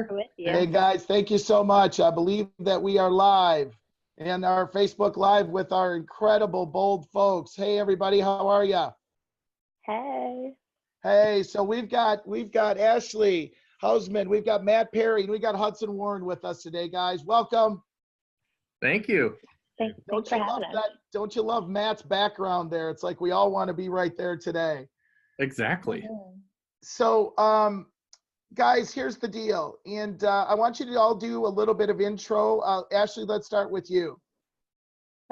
with Hey you. guys, thank you so much. I believe that we are live and our Facebook Live with our incredible bold folks. Hey everybody, how are you? Hey. Hey, so we've got Ashley Hausman, we've got Matt Perry, and we got Hudson Warren with us today, guys. Welcome. Thank you. Thanks Don't for you love having us. that? Don't you love Matt's background there? It's like we all want to be right there today. Exactly. So, guys, here's the deal. And I want you to all do a little bit of intro. Ashley, let's start with you.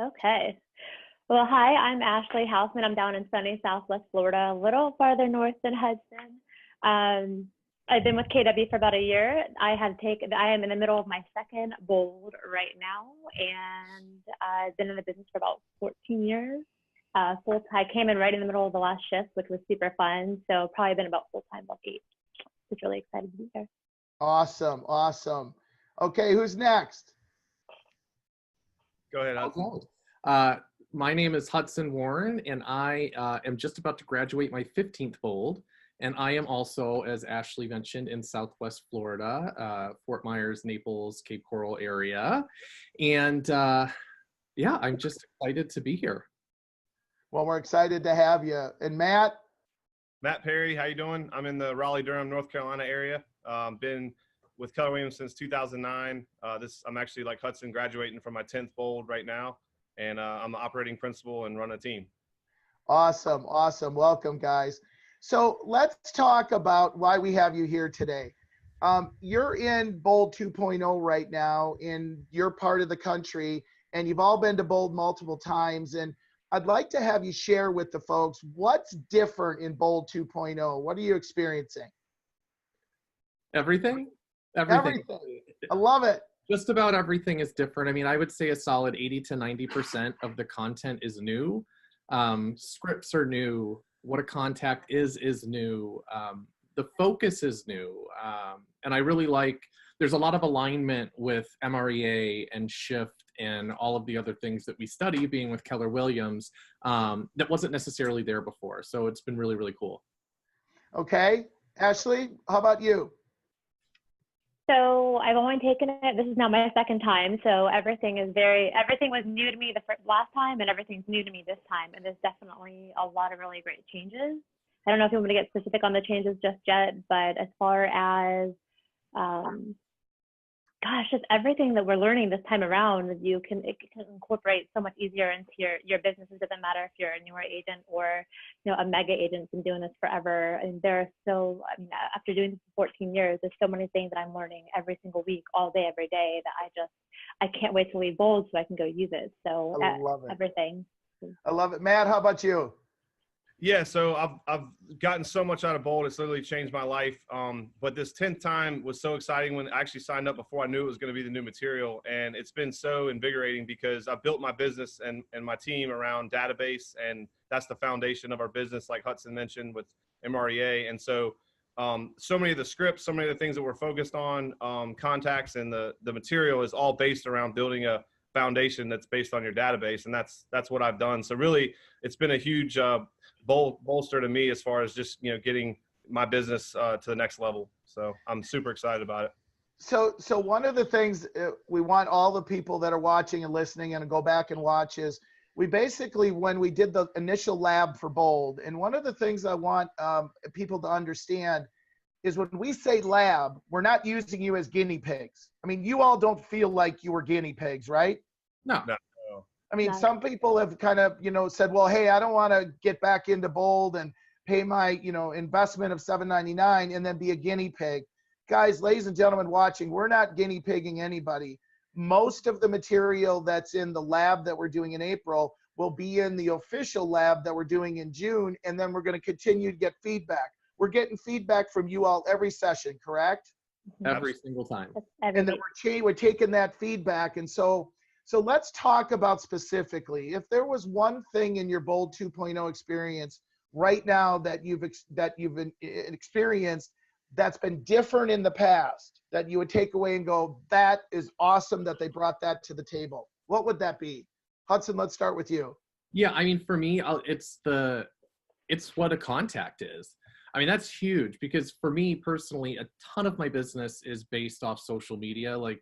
Okay. Well, hi, I'm Ashley Hausman. I'm down in sunny Southwest Florida, a little farther north than Hudson. I've been with KW for about a year. I am in the middle of my second bold right now, and I've been in the business for about 14 years. Full time. I came in right in the middle of the last shift, which was super fun. So probably been about full time about 8. Just really excited to be here. Awesome, awesome. Okay, who's next? Go ahead, Hudson. My name is Hudson Warren, and I am just about to graduate my 15th bold. And I am also, as Ashley mentioned, in Southwest Florida, Fort Myers, Naples, Cape Coral area. And yeah, I'm just excited to be here. Well, we're excited to have you. And Matt? Matt Perry, how you doing? I'm in the Raleigh-Durham, North Carolina area. Been with Keller Williams since 2009. I'm actually like Hudson, graduating from my 10th bold right now. And I'm the operating principal and run a team. Awesome, awesome. Welcome, guys. So let's talk about why we have you here today. You're in Bold 2.0 right now in your part of the country, and you've all been to Bold multiple times. And I'd like to have you share with the folks what's different in Bold 2.0. What are you experiencing? Everything. Everything. I love it. Just about everything is different. I mean, I would say a solid 80 to 90% of the content is new. Scripts are new. What a contact is new. The focus is new. And I really like, there's a lot of alignment with MREA and Shift and all of the other things that we study being with Keller Williams that wasn't necessarily there before. So it's been really, really cool. Okay. Ashley, how about you? So I've only taken it, this is now my second time. So everything was new to me the last time, and everything's new to me this time. And there's definitely a lot of really great changes. I don't know if you want me to get specific on the changes just yet, but as far as, just everything that we're learning this time around, it can incorporate so much easier into your business. It doesn't matter if you're a newer agent or, a mega agent who's been doing this forever. And after doing this for 14 years, there's so many things that I'm learning every single week, all day, every day, that I can't wait to leave Bold so I can go use it. So I love it. Everything. I love it. Matt, how about you? Yeah, so I've gotten so much out of Bold. It's literally changed my life. But this 10th time was so exciting when I actually signed up before I knew it was going to be the new material. And it's been so invigorating because I built my business and my team around database. And that's the foundation of our business, like Hudson mentioned with MREA. And so many of the scripts, so many of the things that we're focused on, contacts, and the material is all based around building a foundation that's based on your database. And that's what I've done. So really, it's been a huge bolster to me as far as just getting my business to the next level. So I'm super excited about it. So one of the things we want all the people that are watching and listening and go back and watch is we basically, when we did the initial lab for Bold, and one of the things I want people to understand is when we say lab, we're not using you as guinea pigs. I mean, you all don't feel like you were guinea pigs, right? No. I mean, some people have kind of, said, well, hey, I don't want to get back into Bold and pay my, investment of $7.99 and then be a guinea pig. Guys, ladies and gentlemen watching, we're not guinea pigging anybody. Most of the material that's in the lab that we're doing in April will be in the official lab that we're doing in June, and then we're going to continue to get feedback. We're getting feedback from you all every session, correct? Every single time. And then we're taking that feedback. And so let's talk about specifically, if there was one thing in your Bold 2.0 experience right now that you've experienced that's been different in the past, that you would take away and go, that is awesome that they brought that to the table, what would that be? Hudson, let's start with you. Yeah, I mean, for me, it's what a contact is. I mean, that's huge because for me personally, a ton of my business is based off social media. Like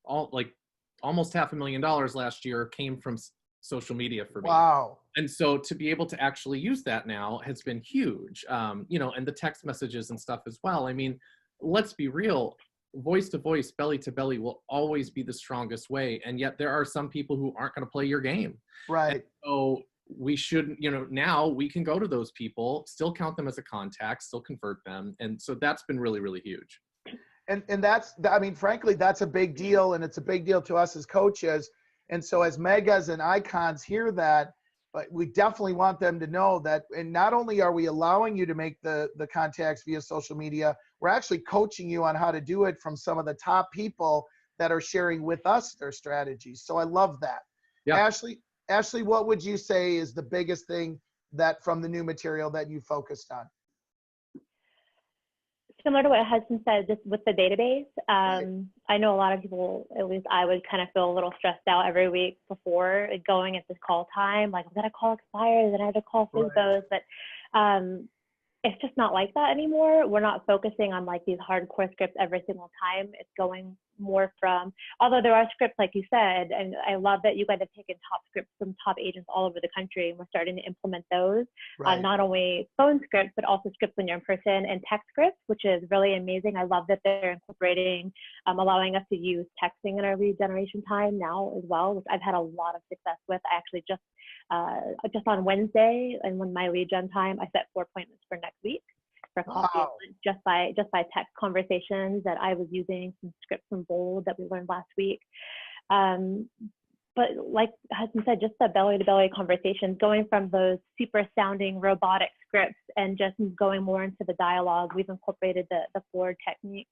almost $500,000 last year came from social media for me. Wow. And so to be able to actually use that now has been huge. You know, and the text messages and stuff as well. I mean, let's be real, voice to voice, belly to belly will always be the strongest way. And yet there are some people who aren't going to play your game. Right. And so we shouldn't, you know, now we can go to those people, still count them as a contact, still convert them. And so that's been really, really huge. And that's, I mean, frankly, that's a big deal. And it's a big deal to us as coaches. And so as megas and icons hear that, but we definitely want them to know that, and not only are we allowing you to make the contacts via social media, we're actually coaching you on how to do it from some of the top people that are sharing with us their strategies. So I love that. Yeah. Ashley, what would you say is the biggest thing that from the new material that you focused on? Similar to what Hudson said, just with the database, Right. I know a lot of people, at least I would kind of feel a little stressed out every week before going at this call time. Like, I'm going to call expires and I have to call Right. FSBOs. But it's just not like that anymore. We're not focusing on like these hardcore scripts every single time. It's going more from, although there are scripts like you said, and I love that you guys have taken top scripts from top agents all over the country, and we're starting to implement those. Right. Not only phone scripts, but also scripts when you're in person and text scripts, which is really amazing. I love that they're incorporating, allowing us to use texting in our lead generation time now as well, which I've had a lot of success with. I actually just on Wednesday, and when my lead gen time, I set 4 appointments for next week for coffee. Wow. just by text conversations that I was using some scripts from Bold that we learned last week. But like Hudson said, just the belly-to-belly conversations, going from those super sounding robotic scripts and just going more into the dialogue. We've incorporated the Ford technique.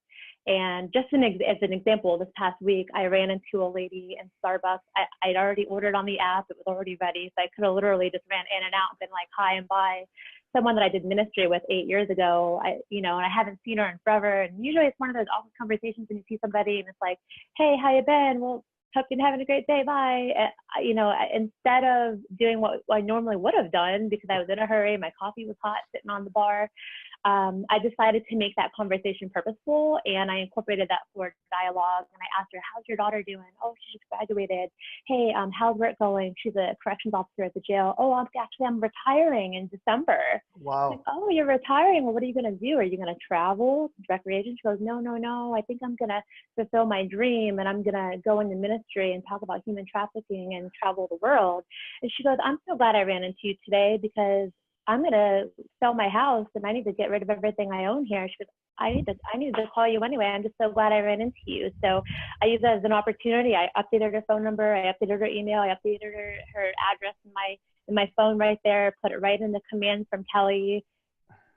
And just as an example, this past week, I ran into a lady in Starbucks. I'd already ordered on the app. It was already ready. So I could have literally just ran in and out and been like, hi and bye. Someone that I did ministry with 8 years ago, and I haven't seen her in forever. And usually it's one of those awkward conversations when you see somebody and it's like, hey, how you been? Well, hope you're having a great day. Bye. Instead of doing what I normally would have done because I was in a hurry, my coffee was hot sitting on the bar, I decided to make that conversation purposeful, and I incorporated that for dialogue. And I asked her, how's your daughter doing? Oh, she just graduated. Hey, how's work going? She's a corrections officer at the jail. Oh, I'm retiring in December. Wow. Like, oh, you're retiring. Well, what are you going to do? Are you going to travel? Recreation? She goes, no. I think I'm going to fulfill my dream, and I'm going to go into ministry and talk about human trafficking and travel the world. And she goes, I'm so glad I ran into you today because I'm going to sell my house and I need to get rid of everything I own here. She goes, I need to call you anyway. I'm just so glad I ran into you. So I use it as an opportunity. I updated her phone number. I updated her email. I updated her address in my phone right there, put it right in the command from Kelly.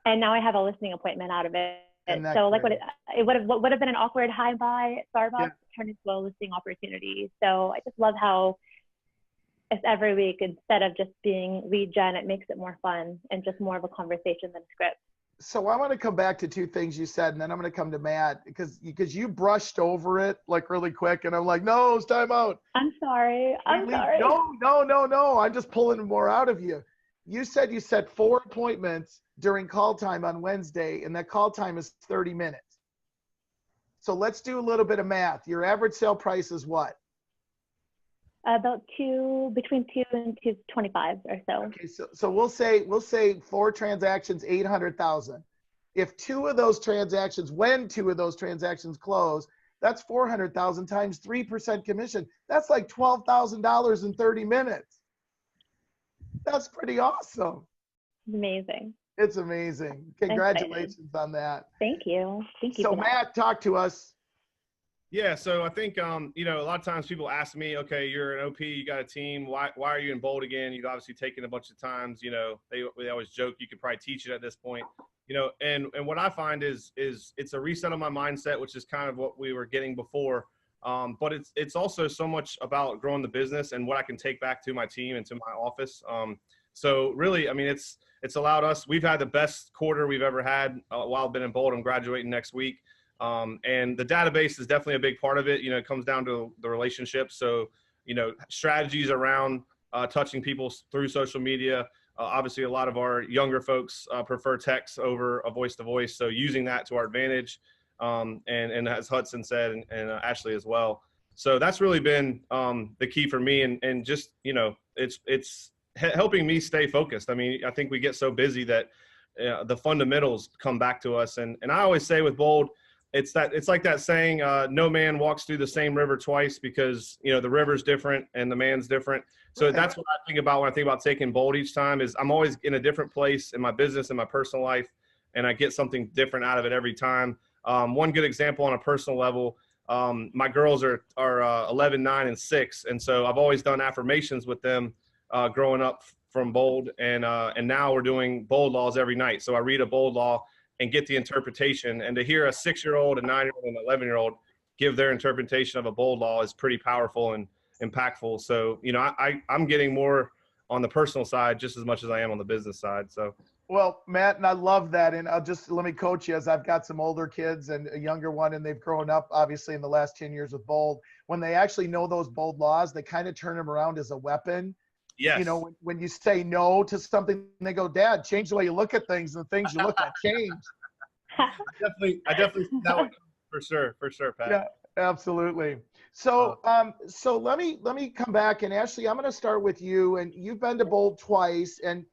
And now I have a listing appointment out of it. So like what would have been an awkward hi bye at Starbucks turned into a listing opportunity. So I just love how it's every week instead of just being lead gen, it makes it more fun and just more of a conversation than a script. So I want to come back to two things you said, and then I'm going to come to Matt because you brushed over it like really quick, and I'm like, no, it's time out. I'm sorry. Sorry. No. I'm just pulling more out of you. You said you set 4 appointments during call time on Wednesday, and that call time is 30 minutes. So let's do a little bit of math. Your average sale price is what? About between 2 and 225 or so. Okay, so we'll say 4 transactions, 800,000. If when 2 of those transactions close, that's 400,000 times 3% commission. That's like $12,000 in 30 minutes. That's pretty awesome. Amazing. It's amazing. Congratulations on that. Thank you. So Matt, talk to us. Yeah, so I think, a lot of times people ask me, okay, you're an OP, you got a team, why are you in Bold again? You've obviously taken a bunch of times, they always joke you could probably teach it at this point, and what I find is it's a reset of my mindset, which is kind of what we were getting before, but it's also so much about growing the business and what I can take back to my team and to my office. So really, I mean, it's allowed us, we've had the best quarter we've ever had while I've been in Bold. I'm graduating next week. And the database is definitely a big part of it. It comes down to the relationship. So, strategies around touching people through social media, Obviously, a lot of our younger folks prefer text over a voice-to-voice, so using that to our advantage. And as Hudson said, and Ashley as well. So that's really been the key for me, and just, you know, it's helping me stay focused. I mean, I think we get so busy that the fundamentals come back to us. And I always say with Bold, it's like that saying, no man walks through the same river twice, because, you know, the river's different and the man's different. So that's what I think about when I think about taking Bold each time, is I'm always in a different place in my business and my personal life, and I get something different out of it every time. One good example on a personal level, my girls are 11, 9, and 6. And so I've always done affirmations with them growing up from Bold, and now we're doing Bold laws every night. So I read a Bold law and get the interpretation, and to hear a 6-year-old, a 9-year-old, and an 11-year-old give their interpretation of a Bold law is pretty powerful and impactful. So, you know, I'm getting more on the personal side just as much as I am on the business side. So. Well, Matt, and I love that. And let me coach you, as I've got some older kids and a younger one, and they've grown up obviously in the last 10 years with Bold. When they actually know those Bold laws, they kind of turn them around as a weapon. Yes. You know, when you say no to something, they go, Dad, change the way you look at things, and the things you look at change. I definitely see that one for sure, Pat. Yeah, absolutely. So so let me come back, and Ashley, I'm going to start with you. And you've been to Bold twice, and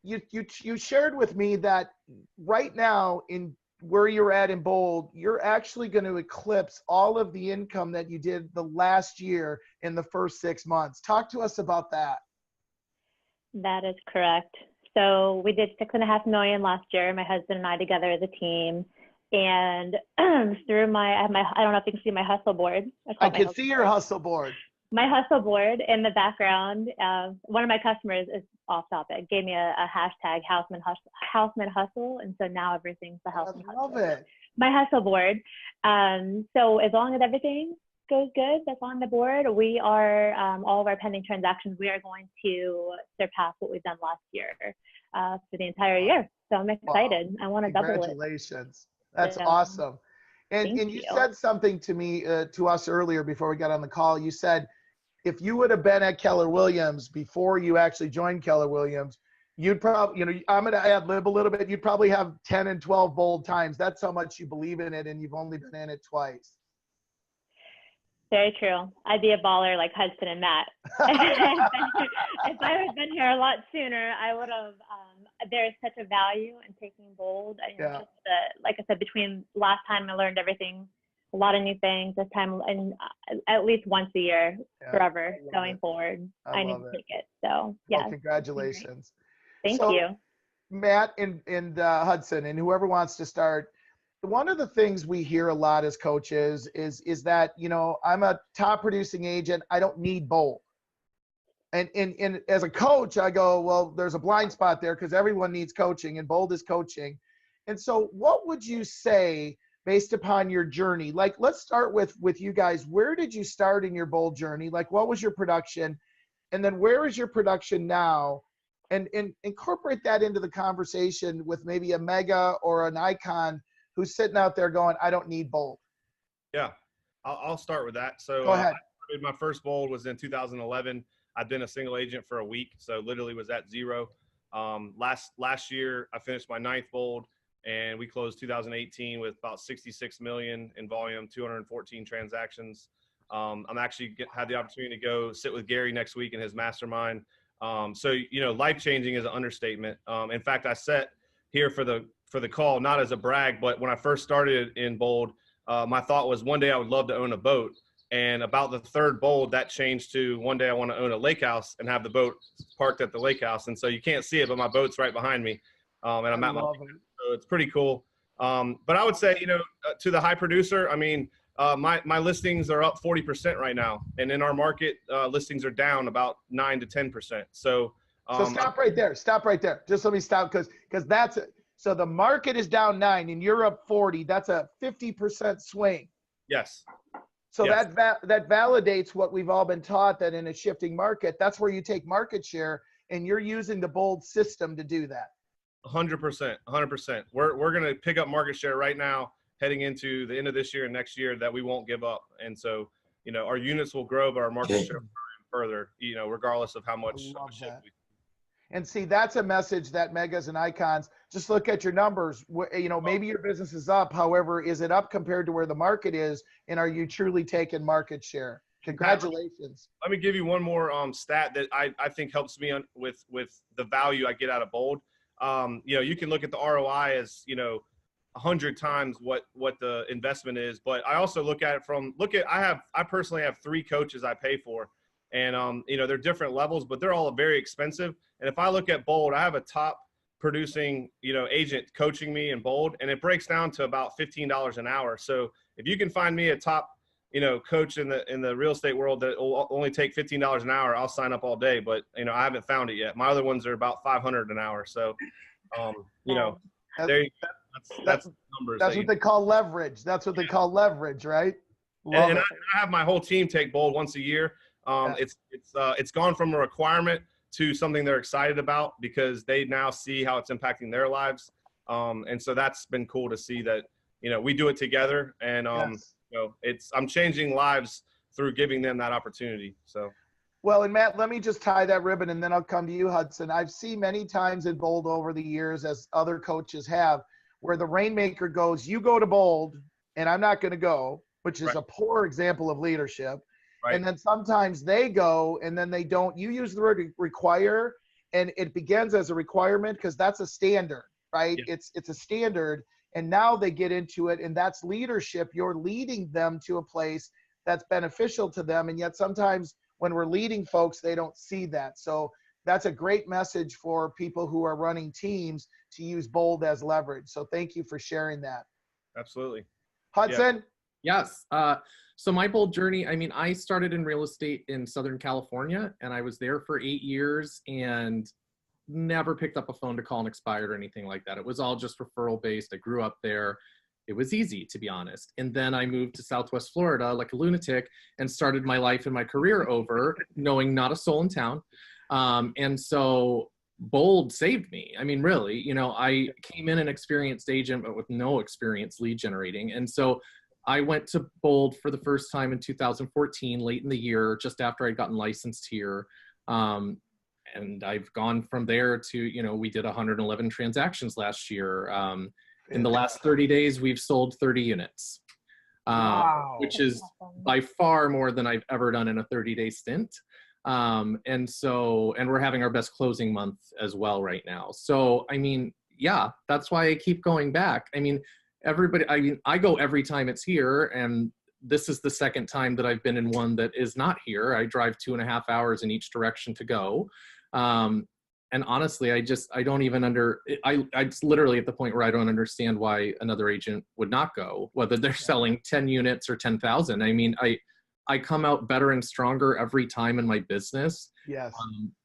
you shared with me that right now, in where you're at in Bold, you're actually going to eclipse all of the income that you did the last year in the first 6 months. Talk to us about that. That is correct. So we did $6.5 million last year, my husband and I together as a team. And through I don't know if you can see my hustle board. I can see your hustle board. My hustle board in the background. One of my customers is off topic, gave me a hashtag Houseman Hustle, and so now everything's the Houseman Hustle. I love it. My hustle board. So as long as everything goes good, that's on the board, we are all of our pending transactions, we are going to surpass what we've done last year for the entire year. So I'm excited. Wow. I want to double it. Congratulations. That's awesome. And you said something to me, to us earlier before we got on the call. You said, if you would have been at Keller Williams before you actually joined Keller Williams, you'd probably, you know, I'm going to ad lib a little bit. You'd probably have 10 and 12 Bold times. That's how much you believe in it. And you've only been in it twice. Very true. I'd be a baller like Hudson and Matt. If I had been here a lot sooner, I would have. There is such a value in taking Bold. Yeah. Just like I said, between last time I learned everything, a lot of new things. This time, and at least once a year, forever going forward. I need to take it. So yeah. Well, congratulations. Thank you, Matt and Hudson, and whoever wants to start. One of the things we hear a lot as coaches is that, you know, I'm a top producing agent. I don't need Bold. And as a coach, I go, well, there's a blind spot there, because everyone needs coaching, and Bold is coaching. And so what would you say based upon your journey? Like, let's start with you guys. Where did you start in your Bold journey? Like, what was your production? And then where is your production now? And incorporate that into the conversation with maybe a Mega or an Icon who's sitting out there going, I don't need Bold. Yeah, I'll start with that. So go ahead. My first Bold was in 2011. I'd been a single agent for a week, so literally was at zero. Last year, I finished my 9th Bold, and we closed 2018 with about 66 million in volume, 214 transactions. I'm actually had the opportunity to go sit with Gary next week in his mastermind. So, you know, life-changing is an understatement. In fact, I sat here for the call, not as a brag, but when I first started in Bold, my thought was one day I would love to own a boat. And about the 3rd Bold, that changed to one day I want to own a lake house and have the boat parked at the lake house. And so you can't see it, but my boat's right behind me. And I'm at my boat, so it's pretty cool. But I would say, you know, to the high producer, I mean, my listings are up 40% right now. And in our market, listings are down about 9 to 10%. So stop right there. Stop right there. Just let me stop, because that's it. So the market is down 9 and you're up 40. That's a 50% swing. Yes. So that validates what we've all been taught, that in a shifting market, that's where you take market share, and you're using the Bold system to do that. 100%. 100%. We're going to pick up market share right now, heading into the end of this year and next year, that we won't give up. And so, you know, our units will grow, but our market share will grow further, you know, regardless of how much. And see, that's a message that megas and icons, just look at your numbers. You know, maybe your business is up. However, is it up compared to where the market is? And are you truly taking market share? Congratulations. Let me give you one more stat that I think helps me with the value I get out of Bold. You know, you can look at the ROI as, you know, 100 times what the investment is, but I also look at it I personally have 3 coaches I pay for, and you know, they're different levels, but they're all very expensive. And if I look at Bold, I have a top producing, you know, agent coaching me in Bold, and it breaks down to about $15 an hour. So if you can find me a top, you know, coach in the real estate world that will only take $15 an hour, I'll sign up all day. But, you know, I haven't found it yet. My other ones are about $500 an hour. So, you know, that's numbers. That's what they call leverage. That's what they call leverage, right? And I have my whole team take Bold once a year. It's gone from a requirement to something they're excited about because they now see how it's impacting their lives. And so that's been cool to see that, you know, we do it together, and you know, I'm changing lives through giving them that opportunity. So. Well, and Matt, let me just tie that ribbon, and then I'll come to you, Hudson. I've seen many times in Bold over the years, as other coaches have, where the rainmaker goes, you go to Bold, and I'm not going to go, which is a poor example of leadership. Right. And then sometimes they go, and then they don't. You use the word require, and it begins as a requirement because that's a standard, right? Yeah. It's a standard, and now they get into it, and that's leadership. You're leading them to a place that's beneficial to them, and yet sometimes when we're leading folks, they don't see that. So that's a great message for people who are running teams to use Bold as leverage. So thank you for sharing that. Absolutely. Hudson? Yeah. Yes. So my Bold journey, I mean, I started in real estate in Southern California, and I was there for 8 years and never picked up a phone to call an expired or anything like that. It was all just referral based. I grew up there. It was easy, to be honest. And then I moved to Southwest Florida like a lunatic and started my life and my career over, knowing not a soul in town. And so Bold saved me. I mean, really, you know, I came in an experienced agent, but with no experience lead generating. And so I went to Bold for the first time in 2014, late in the year, just after I'd gotten licensed here. And I've gone from there to, you know, we did 111 transactions last year. In the last 30 days, we've sold 30 units, which is by far more than I've ever done in a 30-day stint. And we're having our best closing month as well right now. So, I mean, yeah, that's why I keep going back. I mean, I go every time it's here, and this is the second time that I've been in one that is not here. I drive 2.5 hours in each direction to go. And honestly, I don't even it's literally at the point where I don't understand why another agent would not go, whether they're selling 10 units or 10,000. I mean, I come out better and stronger every time in my business. Yes.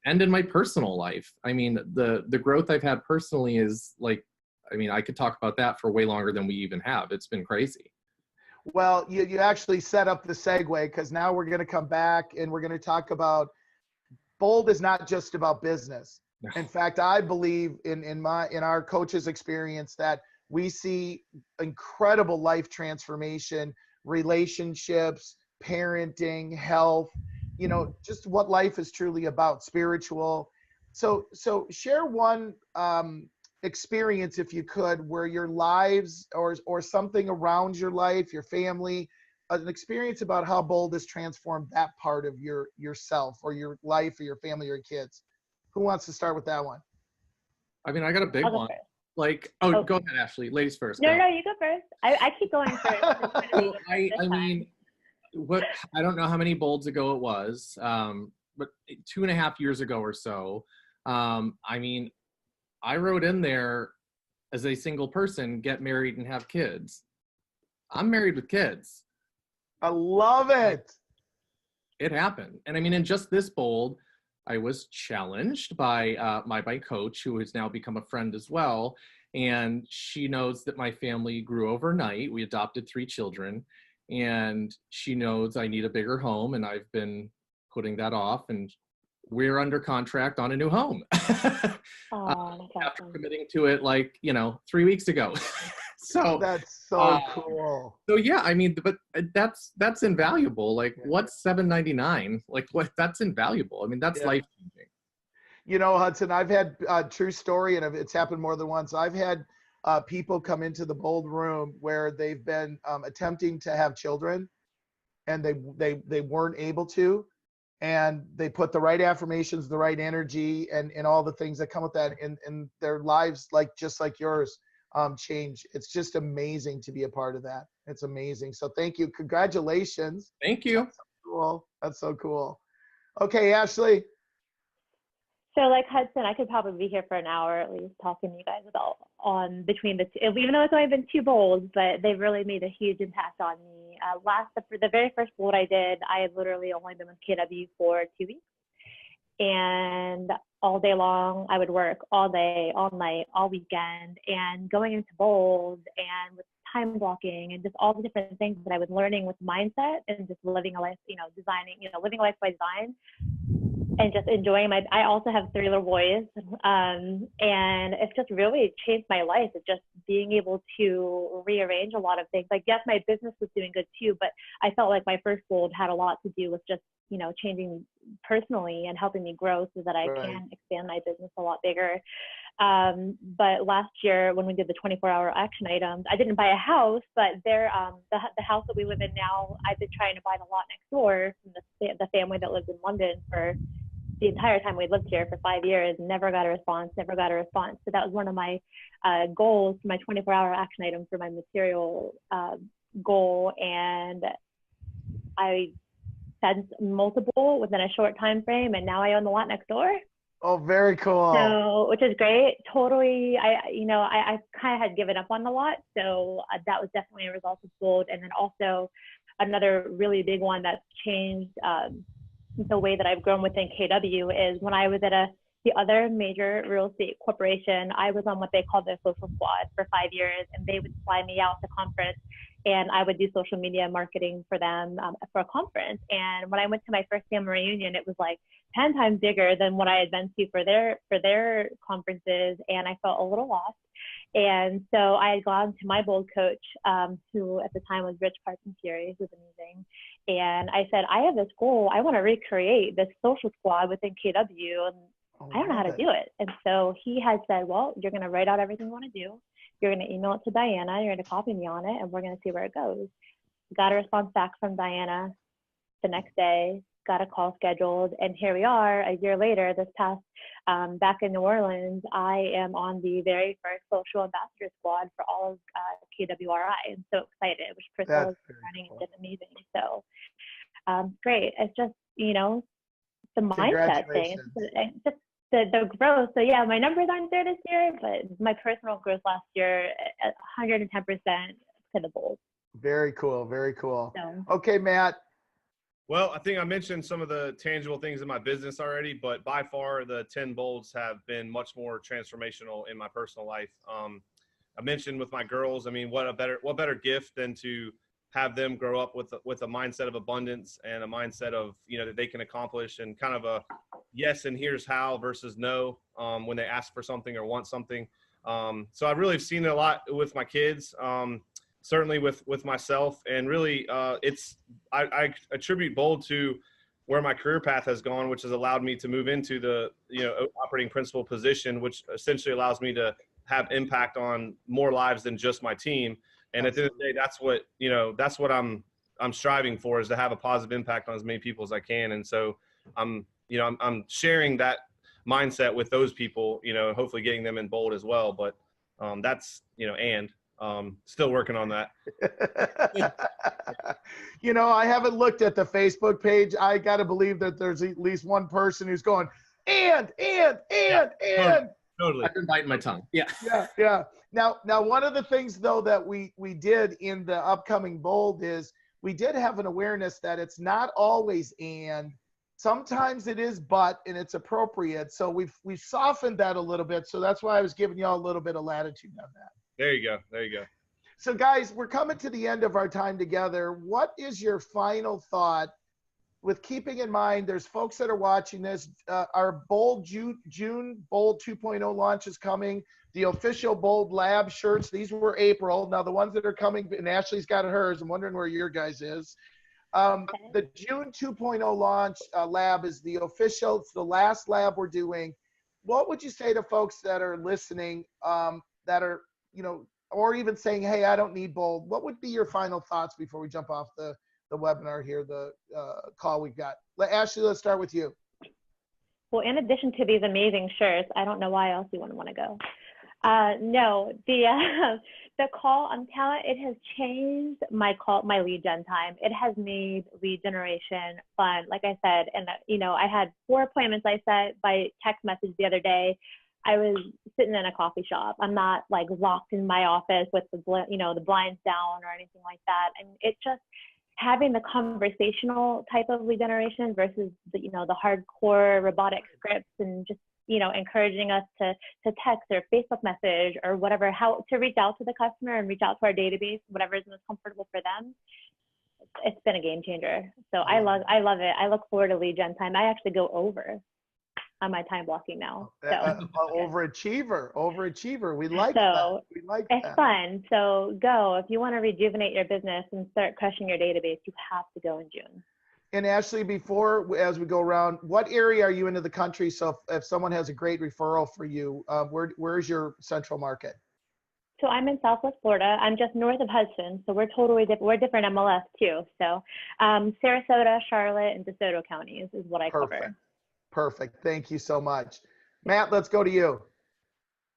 And in my personal life. I mean, the growth I've had personally is like, I mean, I could talk about that for way longer than we even have. It's been crazy. Well, you actually set up the segue, because now we're going to come back and we're going to talk about Bold is not just about business. In fact, I believe in our coaches' experience that we see incredible life transformation, relationships, parenting, health, you know, just what life is truly about, spiritual. So share one experience, if you could, where your lives or something around your life, your family, an experience about how Bold has transformed that part of yourself or your life or your family or your kids. Who wants to start with that one? I mean, I got a big one. Like, go ahead, Ashley. Ladies first. No, you go first. I keep going first. So I mean, I don't know how many Bolds ago it was, but 2.5 years ago or so. I mean, I wrote in there as a single person, get married and have kids. I'm married with kids. I love it. It happened. And I mean, in just this Bold, I was challenged by my coach, who has now become a friend as well. And she knows that my family grew overnight. We adopted 3 children. And she knows I need a bigger home. And I've been putting that off. And we're under contract on a new home. After committing to it, 3 weeks ago. So that's so cool. So yeah, I mean, but that's invaluable. Like, what's $7.99? Like, that's invaluable. I mean, that's life changing. You know, Hudson, I've had a true story, and it's happened more than once. I've had people come into the Bold room where they've been attempting to have children, and they weren't able to, and they put the right affirmations, the right energy, and all the things that come with that, and their lives, like just like yours, change. It's just amazing to be a part of that. It's amazing. So thank you. Congratulations. Thank you. That's so cool. That's so cool. Okay, Ashley. So like Hudson, I could probably be here for an hour at least talking to you guys about on between the two, even though it's only been 2 bowls, but they've really made a huge impact on me. For the very first bowl I did, I had literally only been with KW for 2 weeks. And all day long, I would work all day, all night, all weekend, and going into bowls and with time blocking and just all the different things that I was learning with mindset and just living a life, living a life by design. And just enjoying I also have 3 little boys, and it's just really changed my life. It's just being able to rearrange a lot of things. Like, yes, my business was doing good too, but I felt like my first goal had a lot to do with just, changing personally and helping me grow so that I can expand my business a lot bigger. But last year when we did the 24-hour action items, I didn't buy a house, but the house that we live in now, I've been trying to buy the lot next door from the family that lives in London for the entire time we lived here for 5 years. Never got a response. So that was one of my goals for my 24-hour action item for my material goal. And I sent multiple within a short time frame, and now I own the lot next door. Oh, very cool. So, which is great. Totally. I kind of had given up on the lot. So that was definitely a result of Bold. And then also another really big one that's changed the way that I've grown within KW is when I was at the other major real estate corporation, I was on what they call their social squad for 5 years, and they would fly me out to conference, and I would do social media marketing for them for a conference. And when I went to my first family reunion, it was like 10 times bigger than what I had been to for their conferences, and I felt a little lost. And so I had gone to my Bold coach, who at the time was Rich Carpentier, who's amazing. And I said, I have this goal. I want to recreate this social squad within KW, and I don't know how to do it. And so he had said, well, you're going to write out everything you want to do. You're going to email it to Diana. You're going to copy me on it, and we're going to see where it goes. Got a response back from Diana the next day, got a call scheduled, and here we are a year later, this past, back in New Orleans. I am on the very first social ambassador squad for all of KWRI. I'm so excited, which Crystal is running. It's been amazing. So great. It's just, the mindset thing. It's just the growth. So yeah, my numbers aren't there this year, but my personal growth last year at 110% to the Bold. Very cool. Very cool. So. Okay, Matt. Well, I think I mentioned some of the tangible things in my business already, but by far the 10 Bolds have been much more transformational in my personal life. I mentioned with my girls, I mean, what better gift than to have them grow up with a mindset of abundance and a mindset of, that they can accomplish, and kind of a yes and here's how versus no when they ask for something or want something. So I've really seen it a lot with my kids. Certainly with myself, and really I attribute Bold to where my career path has gone, which has allowed me to move into the operating principal position, which essentially allows me to have impact on more lives than just my team. And at the end of the day, that's what I'm striving for, is to have a positive impact on as many people as I can. And so I'm sharing that mindset with those people, hopefully getting them in Bold as well. But that's still working on that. I haven't looked at the Facebook page. I got to believe that there's at least one person who's going, and. Totally. I've been biting my tongue. Yeah. Yeah. Now, one of the things, though, that we did in the upcoming Bold is we did have an awareness that it's not always and. Sometimes it is but, and it's appropriate. So we've softened that a little bit. So that's why I was giving y'all a little bit of latitude on that. There you go. So guys, we're coming to the end of our time together. What is your final thought, with keeping in mind there's folks that are watching this? Our Bold June Bold 2.0 launch is coming. The official Bold Lab shirts, these were April. Now the ones that are coming, and Ashley's got hers. I'm wondering where your guys is. The June 2.0 launch lab is the official. It's the last lab we're doing. what would you say to folks that are listening, that are, you know, or even saying, hey, I don't need Bold? What would be your final thoughts before we jump off the webinar here, the call we've got? Ashley, let's start with you. Well, in addition to these amazing shirts, I don't know why else you wouldn't want to go. No, the call, I'm telling, it has changed my lead gen time. It has made lead generation fun. Like I said, and you know, I had 4 appointments I set by text message the other day. I was sitting in a coffee shop. I'm not like locked in my office with the blinds down or anything like that. And it just, having the conversational type of lead generation versus the hardcore robotic scripts, and just, you know, encouraging us to text or Facebook message or whatever, how to reach out to the customer and reach out to our database, whatever is most comfortable for them. It's been a game changer. So I love it. I look forward to lead gen time. I actually go over on my time blocking now. So overachiever. We like that. We like that. It's fun. So go. If you want to rejuvenate your business and start crushing your database, you have to go in June. And Ashley, before, as we go around, what area are you into the country? So if someone has a great referral for you, where's your central market? So I'm in Southwest Florida. I'm just north of Hudson. So we're totally different. We're different MLS too. So Sarasota, Charlotte, and DeSoto counties is what I cover. Perfect. Thank you so much. Matt, let's go to you.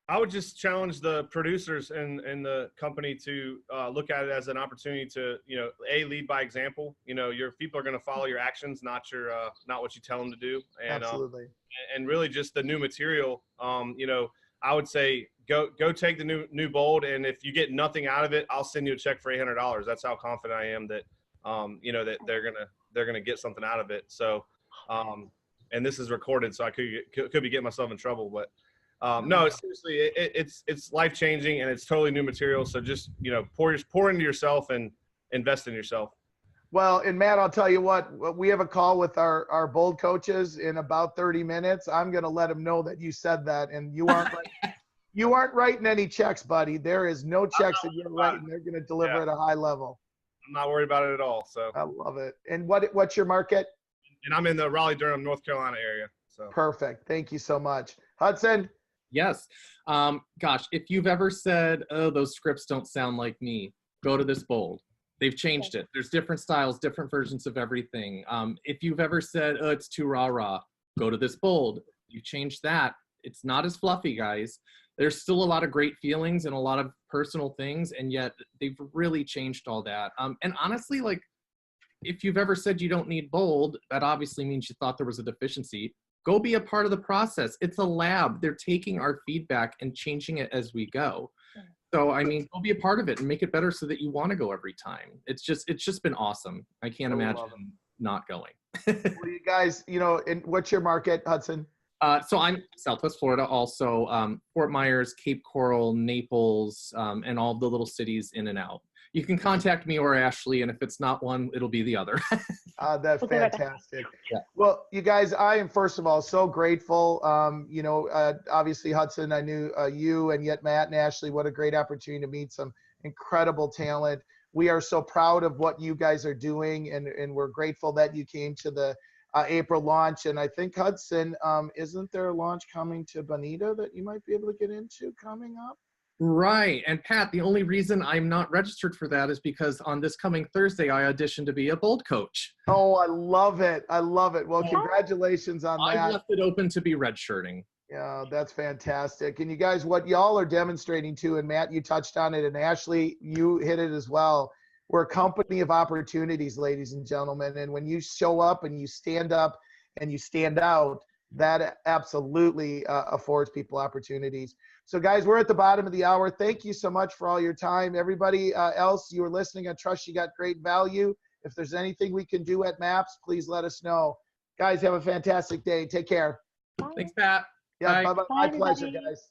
I would just challenge the producers in the company to look at it as an opportunity to, you know, lead by example. You know, your people are going to follow your actions, not what you tell them to do. And, absolutely. And really just the new material. You know, I would say go take the new Bold, and if you get nothing out of it, I'll send you a check for $800. That's how confident I am that you know, that they're gonna get something out of it. So. And this is recorded, so I could be getting myself in trouble. But no, seriously, it's life changing, and it's totally new material. So just, you know, pour into yourself and invest in yourself. Well, and Matt, I'll tell you what, we have a call with our Bold coaches in about 30 minutes. I'm going to let them know that you said that, and you aren't writing any checks, buddy. There is no checks that you're writing. They're going to deliver at a high level. I'm not worried about it at all. So I love it. And what's your market? And I'm in the Raleigh-Durham, North Carolina area. So perfect. Thank you so much. Hudson? Yes. Gosh, if you've ever said, oh, those scripts don't sound like me, go to this Bold. They've changed it. There's different styles, different versions of everything. If you've ever said, oh, it's too rah-rah, go to this Bold. You've changed that. It's not as fluffy, guys. There's still a lot of great feelings and a lot of personal things, and yet they've really changed all that. And honestly, like, if you've ever said you don't need Bold, that obviously means you thought there was a deficiency. Go be a part of the process. It's a lab. They're taking our feedback and changing it as we go. So, I mean, go be a part of it and make it better so that you want to go every time. It's just been awesome. I can't imagine not going. Well, you guys, you know, and what's your market, Hudson? So I'm Southwest Florida, also Fort Myers, Cape Coral, Naples, and all the little cities in and out. You can contact me or Ashley, and if it's not one, it'll be the other. That's fantastic. Yeah. Well, you guys, I am, first of all, so grateful. You know, obviously, Hudson, I knew you, and yet Matt and Ashley, what a great opportunity to meet some incredible talent. We are so proud of what you guys are doing, and we're grateful that you came to the April launch. And I think, Hudson, isn't there a launch coming to Bonita that you might be able to get into coming up? Right. And Pat, the only reason I'm not registered for that is because on this coming Thursday, I auditioned to be a Bold coach. Oh, I love it. I love it. Well, congratulations on that. I left it open to be redshirting. Yeah, that's fantastic. And you guys, what y'all are demonstrating too, and Matt, you touched on it, and Ashley, you hit it as well. We're a company of opportunities, ladies and gentlemen. And when you show up and you stand up and you stand out, that absolutely affords people opportunities. So guys, we're at the bottom of the hour. Thank you so much for all your time. Everybody else, you were listening. I trust you got great value. If there's anything we can do at MAPS, please let us know. Guys, have a fantastic day. Take care. Thanks, Pat. Yeah, bye. bye-bye. My pleasure, guys.